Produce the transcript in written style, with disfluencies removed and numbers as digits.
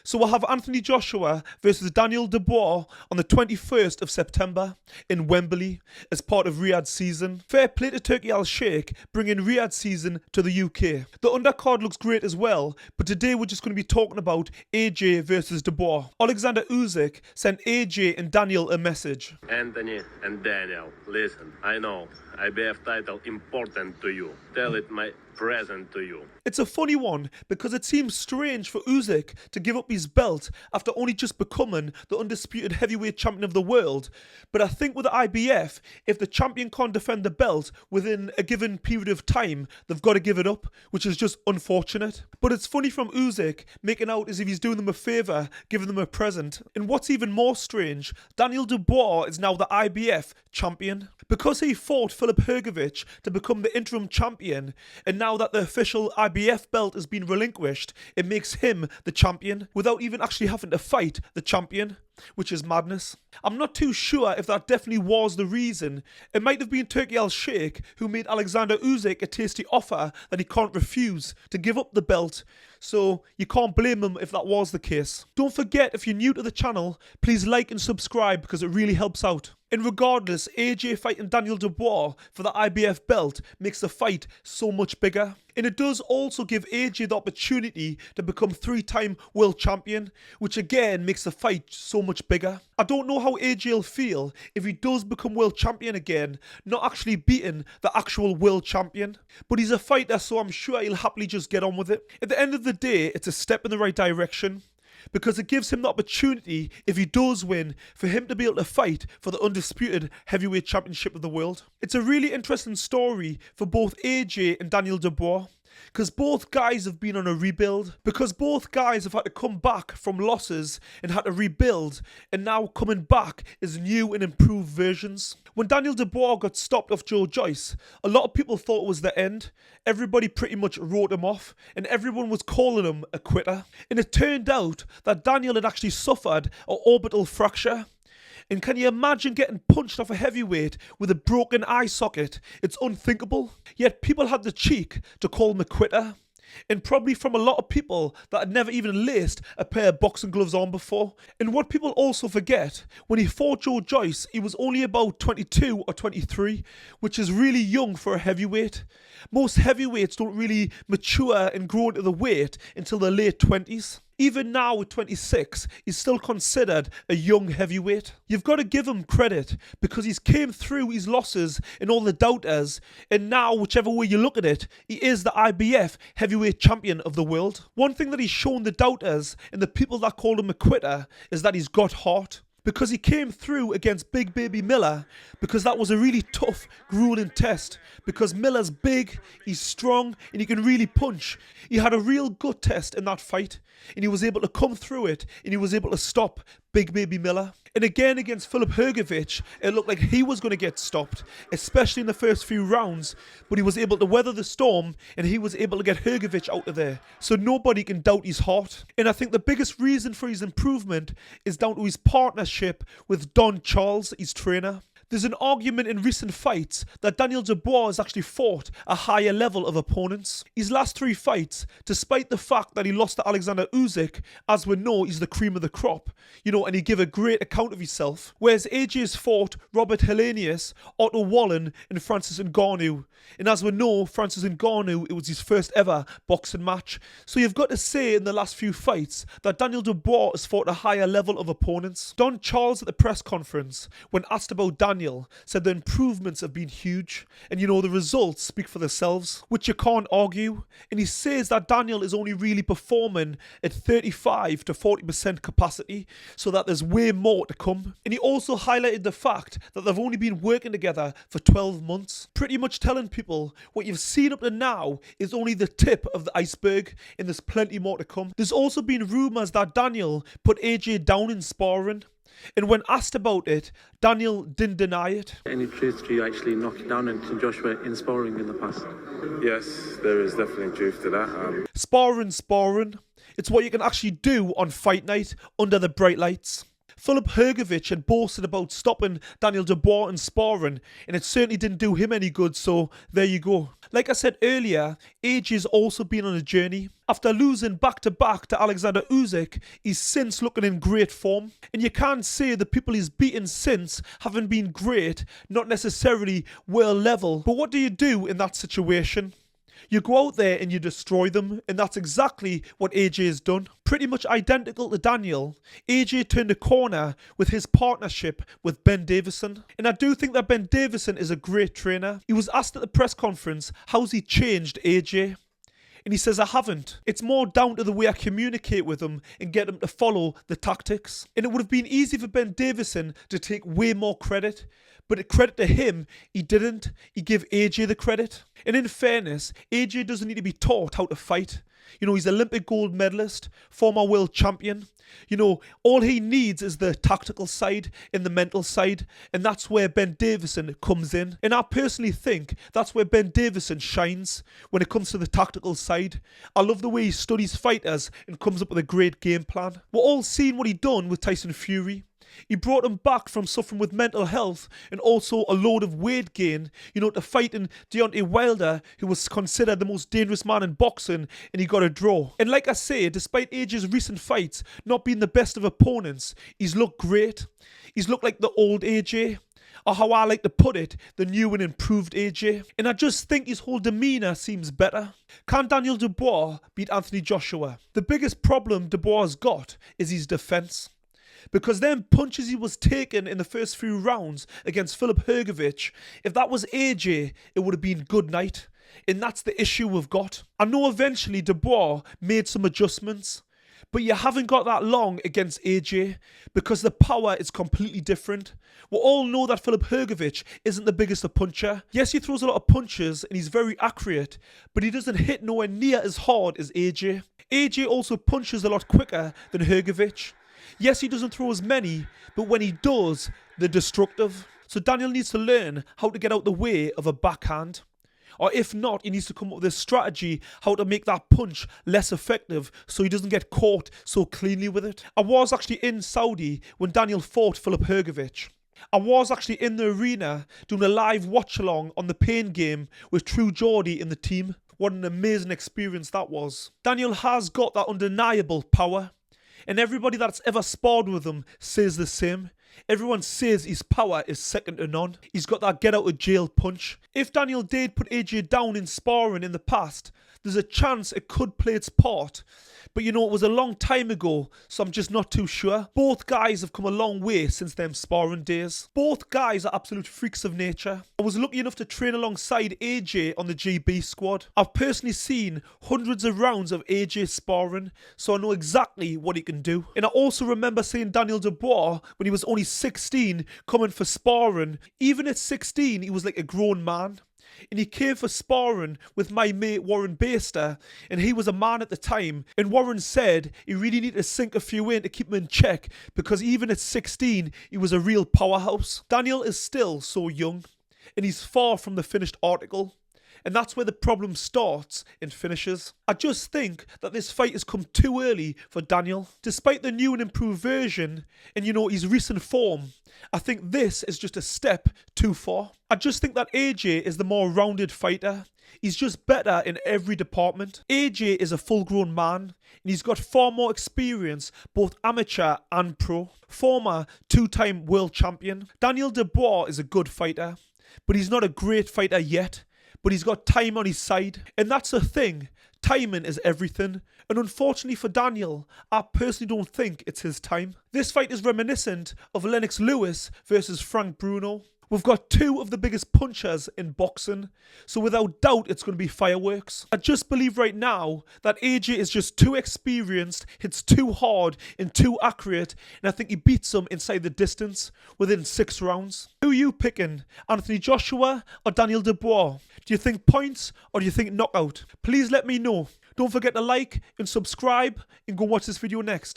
So we'll have Anthony Joshua versus Daniel Dubois on the 21st of September in Wembley as part of Riyadh season. Fair play to Turki Al-Sheikh bringing Riyadh season to the UK. The undercard looks great as well, but today we're just going to be talking about AJ versus Dubois. Alexander Usyk sent AJ and Daniel a message. Anthony and Daniel, listen, I know IBF title important to you. Tell it my present to you. It's a funny one because it seems strange for Usyk to give up his belt after only just becoming the undisputed heavyweight champion of the world. But I think with the IBF, if the champion can't defend the belt within a given period of time, they've got to give it up, which is just unfortunate. But it's funny from Usyk making out as if he's doing them a favour, giving them a present. And what's even more strange, Daniel Dubois is now the IBF champion. Because he fought Filip Hrgović to become the interim champion, and now that the official IBF belt has been relinquished, it makes him the champion without even actually having to fight the champion, which is madness. I'm not too sure if that definitely was the reason. It might have been Turki Al-Sheikh who made Alexander Usyk a tasty offer that he can't refuse to give up the belt, so you can't blame him if that was the case. Don't forget, if you're new to the channel, please like and subscribe because it really helps out. And regardless, AJ fighting Daniel Dubois for the IBF belt makes the fight so much bigger. And it does also give AJ the opportunity to become 3-time world champion, which again makes the fight so much bigger. I don't know how AJ will feel if he does become world champion again, not actually beating the actual world champion. But he's a fighter, so I'm sure he'll happily just get on with it. At the end of the day, it's a step in the right direction, because it gives him the opportunity, if he does win, for him to be able to fight for the undisputed heavyweight championship of the world. It's a really interesting story for both AJ and Daniel Dubois, because both guys have been on a rebuild, because both guys have had to come back from losses and had to rebuild, and now coming back as new and improved versions. When Daniel Dubois got stopped off Joe Joyce, a lot of people thought it was the end. Everybody pretty much wrote him off, and everyone was calling him a quitter. And it turned out that Daniel had actually suffered an orbital fracture. And can you imagine getting punched off a heavyweight with a broken eye socket? It's unthinkable. Yet people had the cheek to call him a quitter. And probably from a lot of people that had never even laced a pair of boxing gloves on before. And what people also forget, when he fought Joe Joyce, he was only about 22 or 23, which is really young for a heavyweight. Most heavyweights don't really mature and grow into the weight until their late 20s. Even now at 26, he's still considered a young heavyweight. You've got to give him credit because he's came through his losses and all the doubters, and now, whichever way you look at it, he is the IBF heavyweight champion of the world. One thing that he's shown the doubters and the people that called him a quitter is that he's got heart. Because he came through against Big Baby Miller, because that was a really tough, grueling test. Because Miller's big, he's strong, and he can really punch. He had a real gut test in that fight, and he was able to come through it, and he was able to stop Big Baby Miller. And again against Filip Hrgović, it looked like he was going to get stopped, especially in the first few rounds, but he was able to weather the storm, and he was able to get Hrgović out of there. So nobody can doubt his heart. And I think the biggest reason for his improvement is down to his partnership with Don Charles, his trainer. There's an argument in recent fights that Daniel Dubois has actually fought a higher level of opponents. His last 3 fights, despite the fact that he lost to Alexander Usyk, as we know, he's the cream of the crop, and he gave a great account of himself. Whereas AJ's fought Robert Helenius, Otto Wallen, and Francis Ngannou. And as we know, Francis Ngannou, it was his first ever boxing match. So you've got to say in the last few fights that Daniel Dubois has fought a higher level of opponents. Don Charles at the press conference, when asked about Daniel, said the improvements have been huge, and the results speak for themselves, which you can't argue. And he says that Daniel is only really performing at 35 to 40% capacity, so that there's way more to come. And he also highlighted the fact that they've only been working together for 12 months, pretty much telling people what you've seen up to now is only the tip of the iceberg, and there's plenty more to come. There's also been rumours that Daniel put AJ down in sparring. And when asked about it, Daniel didn't deny it. Any truth to you actually knocking down Anthony Joshua in sparring in the past? Yes, there is definitely truth to that. Sparring. It's what you can actually do on fight night under the bright lights. Filip Hrgović had boasted about stopping Daniel Dubois in sparring, and it certainly didn't do him any good, so there you go. Like I said earlier, AJ's also been on a journey. After losing back-to-back to Alexander Usyk, he's since looking in great form. And you can't say the people he's beaten since haven't been great, not necessarily world level. But what do you do in that situation? You go out there and you destroy them, and that's exactly what AJ has done. Pretty much identical to Daniel, AJ turned a corner with his partnership with Ben Davison. And I do think that Ben Davison is a great trainer. He was asked at the press conference, how's he changed AJ? And he says, I haven't. It's more down to the way I communicate with him and get him to follow the tactics. And it would have been easy for Ben Davison to take way more credit. But a credit to him, he didn't. He gave AJ the credit. And in fairness, AJ doesn't need to be taught how to fight. You know, he's Olympic gold medalist, former world champion. You know, all he needs is the tactical side and the mental side. And that's where Ben Davison comes in. And I personally think that's where Ben Davison shines when it comes to the tactical side. I love the way he studies fighters and comes up with a great game plan. We're all seeing what he done with Tyson Fury. He brought him back from suffering with mental health and also a load of weight gain, you know, to fight in Deontay Wilder, who was considered the most dangerous man in boxing, and he got a draw. And like I say, despite AJ's recent fights not being the best of opponents, he's looked great. He's looked like the old AJ. Or how I like to put it, the new and improved AJ. And I just think his whole demeanour seems better. Can Daniel Dubois beat Anthony Joshua? The biggest problem Dubois has got is his defence. Because them punches he was taking in the first few rounds against Filip Hrgović, if that was AJ, it would have been good night. And that's the issue we've got. I know eventually Dubois made some adjustments, but you haven't got that long against AJ because the power is completely different. We all know that Filip Hrgović isn't the biggest a puncher. Yes, he throws a lot of punches and he's very accurate, but he doesn't hit nowhere near as hard as AJ. AJ also punches a lot quicker than Hrgović. Yes, he doesn't throw as many, but when he does, they're destructive. So Daniel needs to learn how to get out the way of a backhand. Or if not, he needs to come up with a strategy how to make that punch less effective so he doesn't get caught so cleanly with it. I was actually in Saudi when Daniel fought Filip Hrgović. I was actually in the arena doing a live watch-along on the Pain game with True Geordie in the team. What an amazing experience that was. Daniel has got that undeniable power. And everybody that's ever sparred with him says the same. Everyone says his power is second to none. He's got that get out of jail punch. If Daniel did put AJ down in sparring in the past, there's a chance it could play its part. But you know, it was a long time ago, so I'm just not too sure. Both guys have come a long way since them sparring days. Both guys are absolute freaks of nature. I was lucky enough to train alongside AJ on the GB squad. I've personally seen hundreds of rounds of AJ sparring, so I know exactly what he can do. And I also remember seeing Daniel Dubois when he was only 16 coming for sparring. Even at 16, he was like a grown man. And he came for sparring with my mate Warren Baster, and he was a man at the time. And Warren said he really needed to sink a few in to keep him in check because even at 16, he was a real powerhouse. Daniel is still so young, and he's far from the finished article. And that's where the problem starts and finishes. I just think that this fight has come too early for Daniel. Despite the new and improved version and, you know, his recent form, I think this is just a step too far. I just think that AJ is the more rounded fighter. He's just better in every department. AJ is a full-grown man, and he's got far more experience, both amateur and pro. Former two-time world champion. Daniel Dubois is a good fighter, but he's not a great fighter yet. But he's got time on his side. And that's the thing. Timing is everything. And unfortunately for Daniel, I personally don't think it's his time. This fight is reminiscent of Lennox Lewis versus Frank Bruno. We've got two of the biggest punchers in boxing, so without doubt it's going to be fireworks. I just believe right now that AJ is just too experienced, hits too hard and too accurate, and I think he beats him inside the distance within 6 rounds. Who are you picking? Anthony Joshua or Daniel Dubois? Do you think points or do you think knockout? Please let me know. Don't forget to like and subscribe and go watch this video next.